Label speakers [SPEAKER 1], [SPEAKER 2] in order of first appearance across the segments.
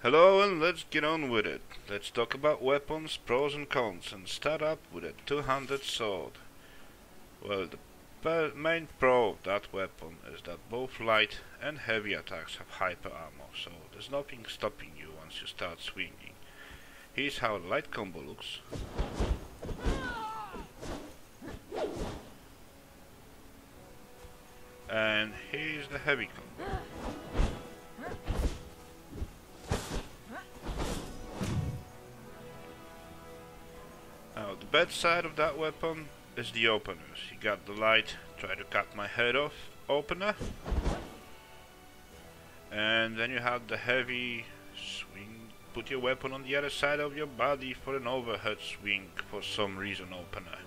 [SPEAKER 1] Hello, and let's get on with it. Let's talk about weapons, pros and cons, and start up with a two-handed sword. Well, the main pro of that weapon is that both light and heavy attacks have hyper armor, so there's nothing stopping you once you start swinging. Here's how the light combo looks. And here's the heavy combo. Now, the bad side of that weapon is the openers. You got the light, try to cut my head off opener. And then you have the heavy swing, put your weapon on the other side of your body for an overhead swing for some reason opener.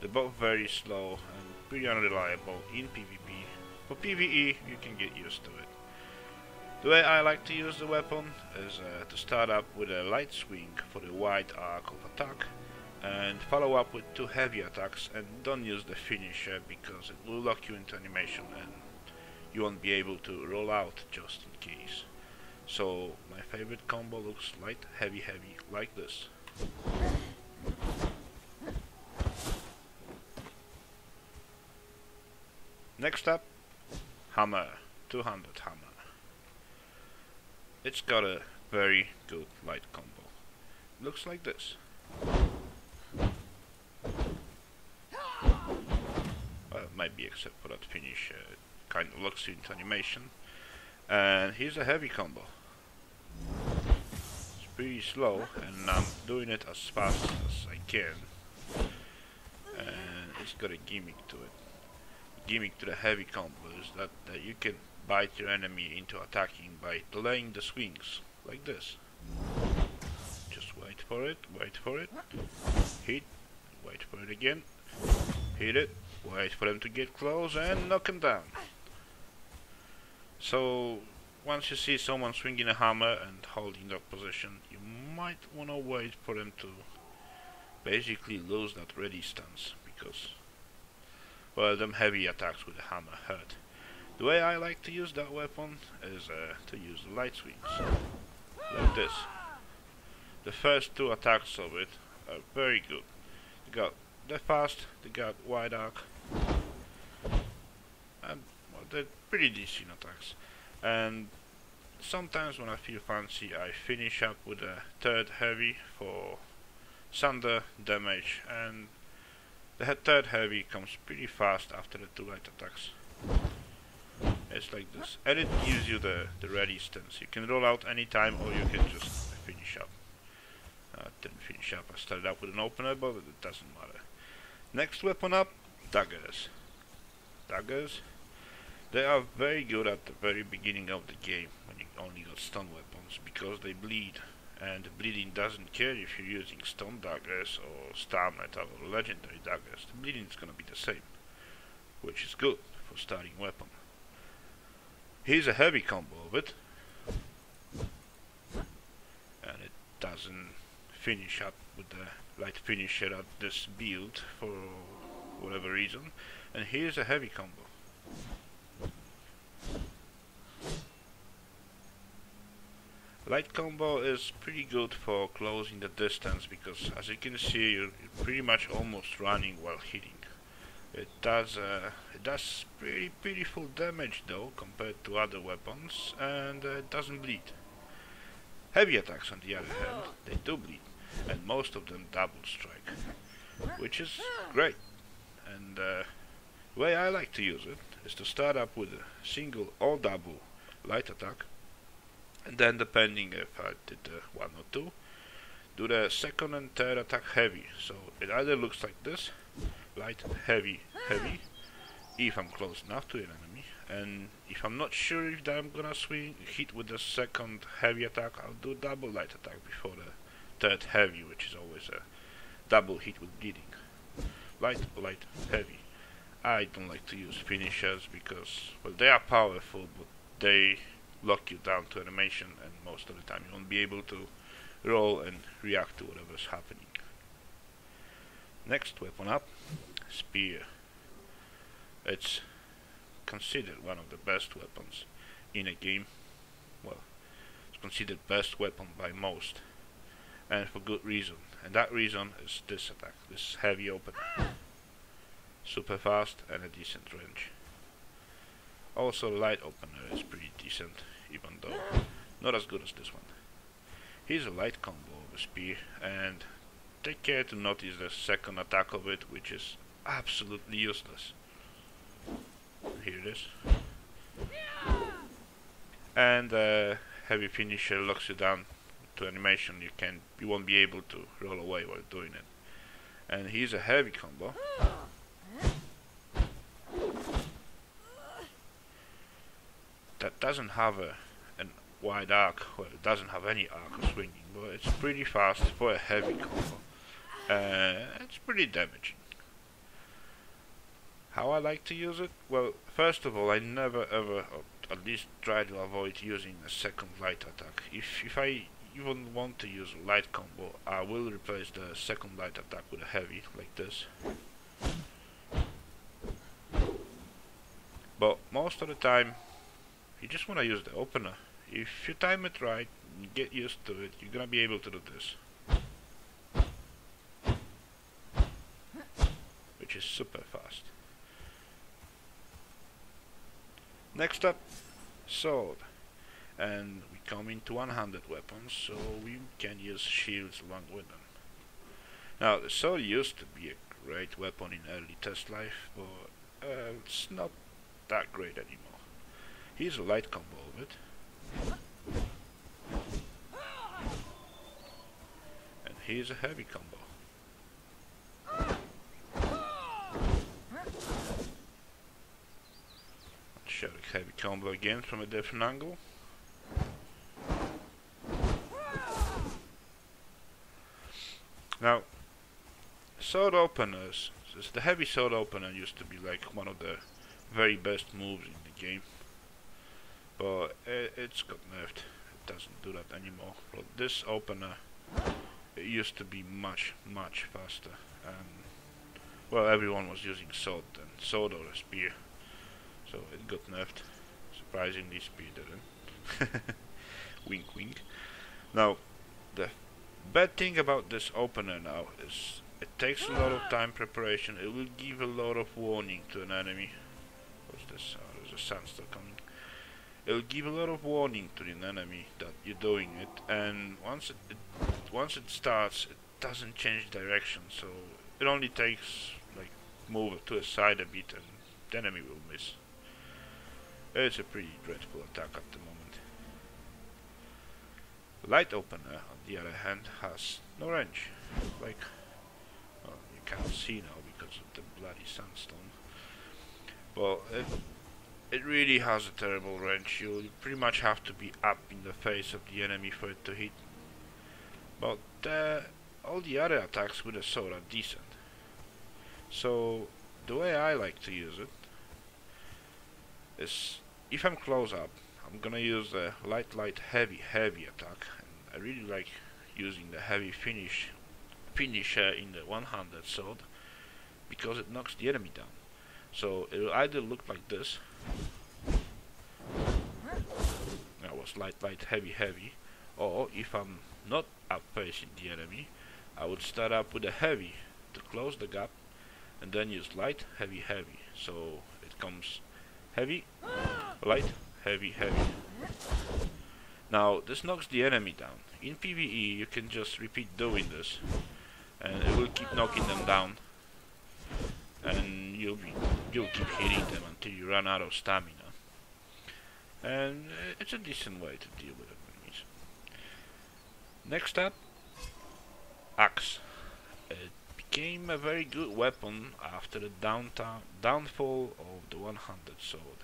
[SPEAKER 1] They're both very slow and pretty unreliable in PvP. For PvE, you can get used to it. The way I like to use the weapon is to start up with a light swing for the wide arc of attack and follow up with two heavy attacks, and don't use the finisher because it will lock you into animation and you won't be able to roll out just in case. So my favorite combo looks light, heavy, heavy like this. Next up, hammer, two-handed hammer. It's got a very good light combo. Looks like this. Well, maybe except for that finish, it kind of locks you into animation. And here's a heavy combo. It's pretty slow, and I'm doing it as fast as I can. And it's got a gimmick to it. The gimmick to the heavy combo is that you can bite your enemy into attacking by delaying the swings, like this. Just wait for it, hit, wait for it again, hit it, wait for them to get close and knock them down. So once you see someone swinging a hammer and holding that position, you might want to wait for them to basically lose that ready stance, because well, them heavy attacks with the hammer hurt. The way I like to use that weapon is to use the light swings, like this. The first two attacks of it are very good. They're fast, they got wide arc, and well, they're pretty decent attacks. And sometimes when I feel fancy, I finish up with a third heavy for thunder damage, and the third heavy comes pretty fast after the two light attacks. It's like this, and it gives you the ready stance. You can roll out anytime, or you can just finish up. I didn't finish up, I started up with an opener, but it doesn't matter. Next weapon up, daggers. Daggers, they are very good at the very beginning of the game, when you only got stun weapons, because they bleed. And the bleeding doesn't care if you're using stun daggers, or star metal, or legendary daggers. The bleeding is gonna be the same, which is good for starting weapon. Here's a heavy combo of it, and it doesn't finish up with the light finisher at this build for whatever reason, and here's a heavy combo. Light combo is pretty good for closing the distance, because as you can see, you're pretty much almost running while hitting. It does pretty full damage though compared to other weapons, and it doesn't bleed. Heavy attacks on the other hand, they do bleed, and most of them double strike, which is great. And the way I like to use it is to start up with a single or double light attack, and then depending if I did one or two, do the second and third attack heavy. So it either looks like this, light, heavy, heavy, if I'm close enough to an enemy, and if I'm not sure if I'm gonna hit with the second heavy attack, I'll do double light attack before the third heavy, which is always a double hit with bleeding. Light, light, heavy. I don't like to use finishers because, well, they are powerful, but they lock you down to animation, and most of the time you won't be able to roll and react to whatever's happening. Next weapon up, spear. It's considered one of the best weapons in a game. Well, considered best weapon by most, and for good reason. And that reason is this attack, this heavy opener. Super fast and a decent range. Also light opener is pretty decent, even though not as good as this one. Here's a light combo of a spear, and take care to notice the second attack of it, which is absolutely useless. Here it is. And heavy finisher locks you down to animation. You won't be able to roll away while doing it. And here's a heavy combo. That doesn't have a wide arc. Well, it doesn't have any arc or swinging, but it's pretty fast for a heavy combo. It's pretty damaging. How I like to use it? Well, first of all, I never ever, or at least try to avoid using a second light attack. If I even want to use a light combo, I will replace the second light attack with a heavy, like this. But most of the time, you just want to use the opener. If you time it right, you get used to it, you're gonna be able to do this. Which is super fast. Next up, sword. And we come into one-handed weapons, so we can use shields along with them. Now, the sword used to be a great weapon in early test life, but it's not that great anymore. Here's a light combo of it. And here's a heavy combo. I'll show the heavy combo again from a different angle. Now, sword openers, the heavy sword opener used to be like one of the very best moves in the game, but it's got nerfed. It doesn't do that anymore. But this opener, it used to be much faster, and well, everyone was using sword or a spear, so it got nerfed. Surprisingly, spear didn't. Wink wink. Now, the bad thing about this opener now is it takes a lot of time preparation. It will give a lot of warning to an enemy. What's this? Oh, there's a sandstorm coming. It will give a lot of warning to an enemy that you're doing it, and once it starts, it doesn't change direction. So it only takes like move it to a side a bit, and the enemy will miss. It's a pretty dreadful attack at the moment. Light opener, on the other hand, has no range. Like, well, you can't see now because of the bloody sandstorm. But it really has a terrible range. You pretty much have to be up in the face of the enemy for it to hit. But all the other attacks with a sword are decent. So the way I like to use it is, if I'm close up, I'm gonna use the light, heavy attack. And I really like using the heavy finisher in the one-handed sword because it knocks the enemy down. So it will either look like this. That was light, heavy. Or if I'm not up facing the enemy, I would start up with a heavy to close the gap, and then use light, heavy. So it comes heavy, light, heavy. Now this knocks the enemy down. In PvE you can just repeat doing this, and it will keep knocking them down, and you'll keep hitting them until you run out of stamina. And it's a decent way to deal with enemies. Next up, axe. It became a very good weapon after the downfall of the one-handed sword.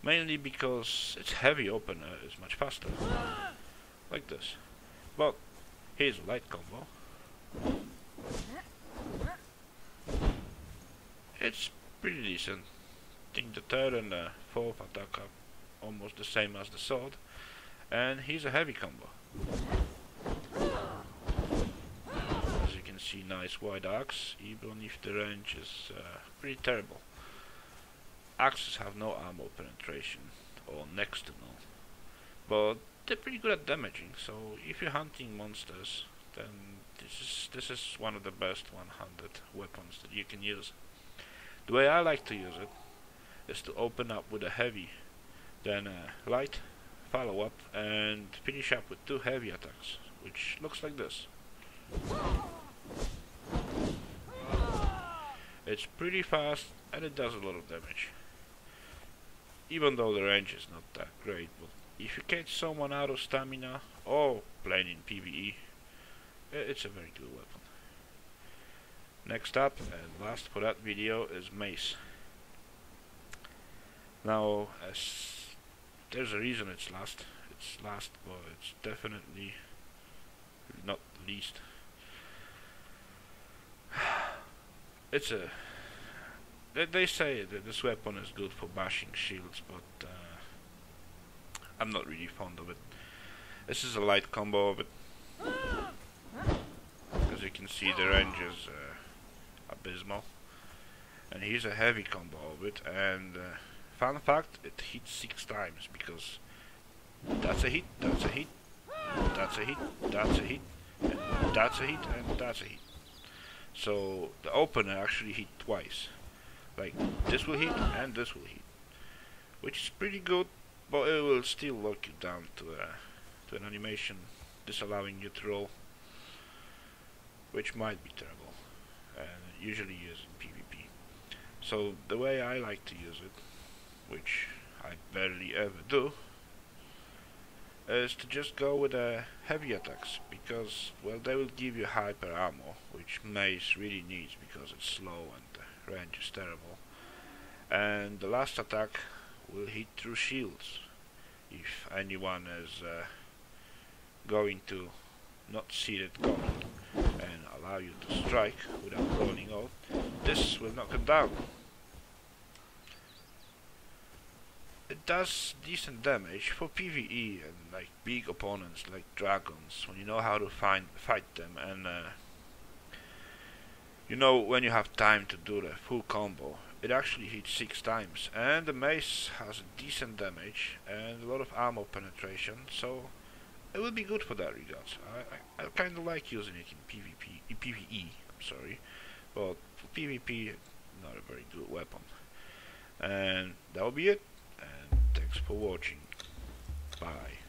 [SPEAKER 1] Mainly because its heavy opener is much faster. Like this. But here's a light combo. It's pretty decent. I think the third and the fourth attack are almost the same as the sword. And here's a heavy combo. As you can see, nice wide arcs, even if the range is pretty terrible. Axes have no armor penetration, or next to none, but they're pretty good at damaging. So if you're hunting monsters, then this is one of the best one-handed weapons that you can use. The way I like to use it is to open up with a heavy, then a light, follow up, and finish up with 2 heavy attacks, which looks like this. It's pretty fast and it does a lot of damage. Even though the range is not that great, but if you catch someone out of stamina or playing in PvE, it's a very good weapon. Next up, and last for that video, is Mace. Now, there's a reason it's last. It's last, but it's definitely not least. It's a... They say that this weapon is good for bashing shields, but I'm not really fond of it. This is a light combo of it. As you can see, the range is abysmal. And here's a heavy combo of it, and fun fact, it hits 6 times, because that's a hit, that's a hit, that's a hit, that's a hit, and that's a hit, and that's a hit. So the opener actually hit twice. Like, this will hit and this will hit, which is pretty good, but it will still lock you down to an animation disallowing you to roll, which might be terrible, and usually used in PvP. So the way I like to use it, which I barely ever do, is to just go with heavy attacks, because, well, they will give you hyper ammo, which Mace really needs because it's slow and the range is terrible. And the last attack will hit through shields. If anyone is going to not see it coming and allow you to strike without rolling out, this will knock them down. It does decent damage for PvE and like big opponents like dragons, when you know how to fight them, and you know when you have time to do the full combo. It actually hits 6 times, and the mace has a decent damage and a lot of ammo penetration, so it will be good for that regards. I kind of like using it in PvE, I'm sorry, but for PvP, not a very good weapon. And that will be it. And thanks for watching. Bye.